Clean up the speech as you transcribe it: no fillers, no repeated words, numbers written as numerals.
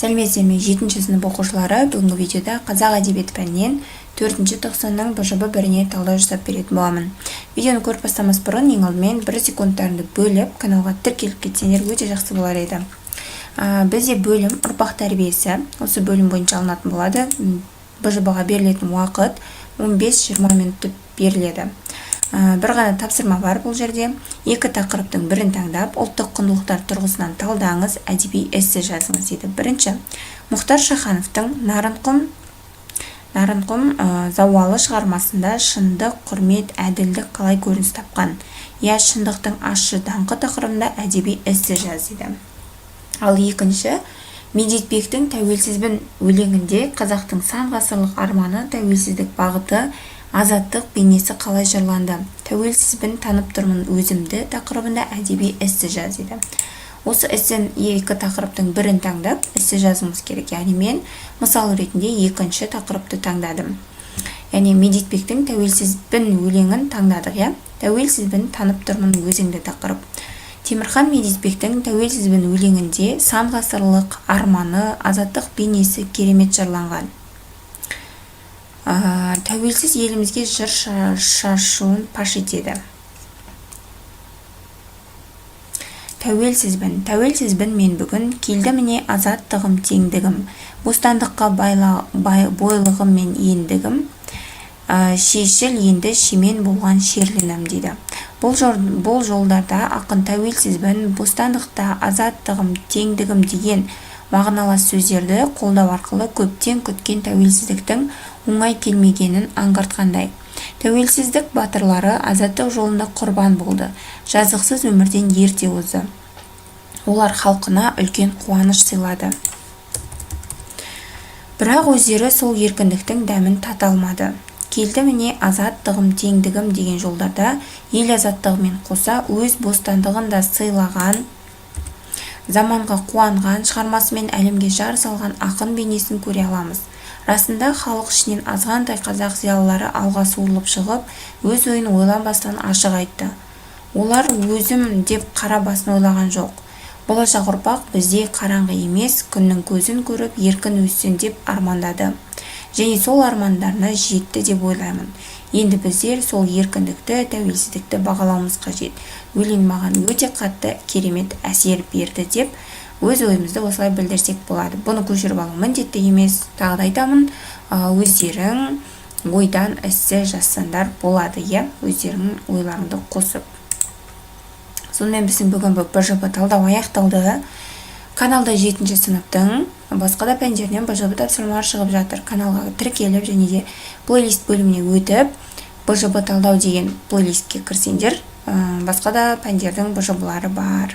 Сәлеметсіздер ме 7-ші сынып оқушылары, бүгінгі видеода қазақ әдебиеті пәнінен 4-ші тоқсанның БЖБ біріне талдау жасап беретін боламын. Видеоны көріп бастамас бұрын ең алдымен 1 секундтарыңды бөліп, каналға тіркеліп кетсеңдер өте жақсы болар еді. Бізде бөлім ұрпақ тәрбиесі, осы бөлім бойынша алынатын болады. БЖБ-ға берілетін уақыт 15-20 минутты беріледі. Бір ғана тапсырма бар бұл жерде. Екі тақырыптың бірін таңдап, ұлттық құндылықтар тұрғысынан талдаңыз, әдеби эссе жазыңыз дейді. Бірінші, Мұхтар Шахановтың Нарынқұм зауалы шығармасында шындық, құрмет, әділдік қалай көрініс тапқан? Шындықтың ащы даңқы тақырыбында әдеби эссе жаз дейді. Ал екінші, Медетбектің тәуелсізбін өлеңінде қазақтың сан ғасырлық арманы, тәуелсіздік бағыты, азаттық бейнесі қалай жырланды? Тәуелсізбін танып тұрмын өзімді тақырыбында әдеби эссе жаз дейді. Осы эссен екі тақырыптың бірін таңдап, эссе жазуымыз керек. Яғни мен мысал ретінде екінші тақырыпты таңдадым. Яғни Медетбектің тәуелсізбін өлеңін таңдадық, тәуелсізбін танып тұрмын өзіңді тақырып. Темірхан Медетбектің тәуелсізбін өлеңінде сан ғасырлық арманы, азаттық бейнесі керемет жырланған. Тәуелсіз елімізге жыр шашуын паш етеді. Тәуелсізбін мен бүгін, келді міне азаттығым, теңдігім, бостандыққа бойлығым мен ендігім, шешіл енді шемен болған шерлінім дейді. Бұл жолдарда ақын тәуелсізбін, бостандықта азаттығым, теңдігім деген мағыналас сөздерді қолдау арқылы көптен күткен тәуелсіздіктің оңай келмегенін аңғартқандай. Тәуелсіздік батырлары азаттық жолында құрбан болды, жазықсыз өмірден ерте озды. Олар халқына үлкен қуаныш сыйлады. Бірақ өздері сол еркіндіктің дәмін тата алмады. Келді міне азаттығым, теңдігім деген жолдарда ел азаттығымен қоса өз бостандығын да сыйлаған, заманға қуанған, шығармасымен әлемге жар салған ақын бейнесін көре аламыз. Расында халық ішінен азғантай қазақ зиялылары алға суырылып шығып, өз ойын ойланбастан ашық айтты. Олар өзім деп қара басын ойлаған жоқ. Болашақ ұрпақ бізде қараңғы емес, күннің көзін көріп, еркін өссін деп армандады. Және сол армандарына жетті деп ойлаймын. Енді біздер сол еркіндікті, тәуелсіздікті бағалауымыз қажет. Өлең маған өте қатты керемет әсер берді деп өз ойымызды осылай білдірсек болады. Бұны көшіріп алу міндетті емес. Тағы да айтамын, өздерің ойдан эссе жазсаңдар болады, өздерің ойларыңды қосып. Сонымен біздің бүгін БЖБ талдау аяқталды. Каналда 7-ші сыныптың басқа да пәндерінен БЖБ тапсырмалар шығып жатыр. Каналға тіркеліп және де плейлист бөліміне өтіп, БЖБ талдау деген плейлистке кірсеңдер, басқа да пәндердің БЖБ-лары бар.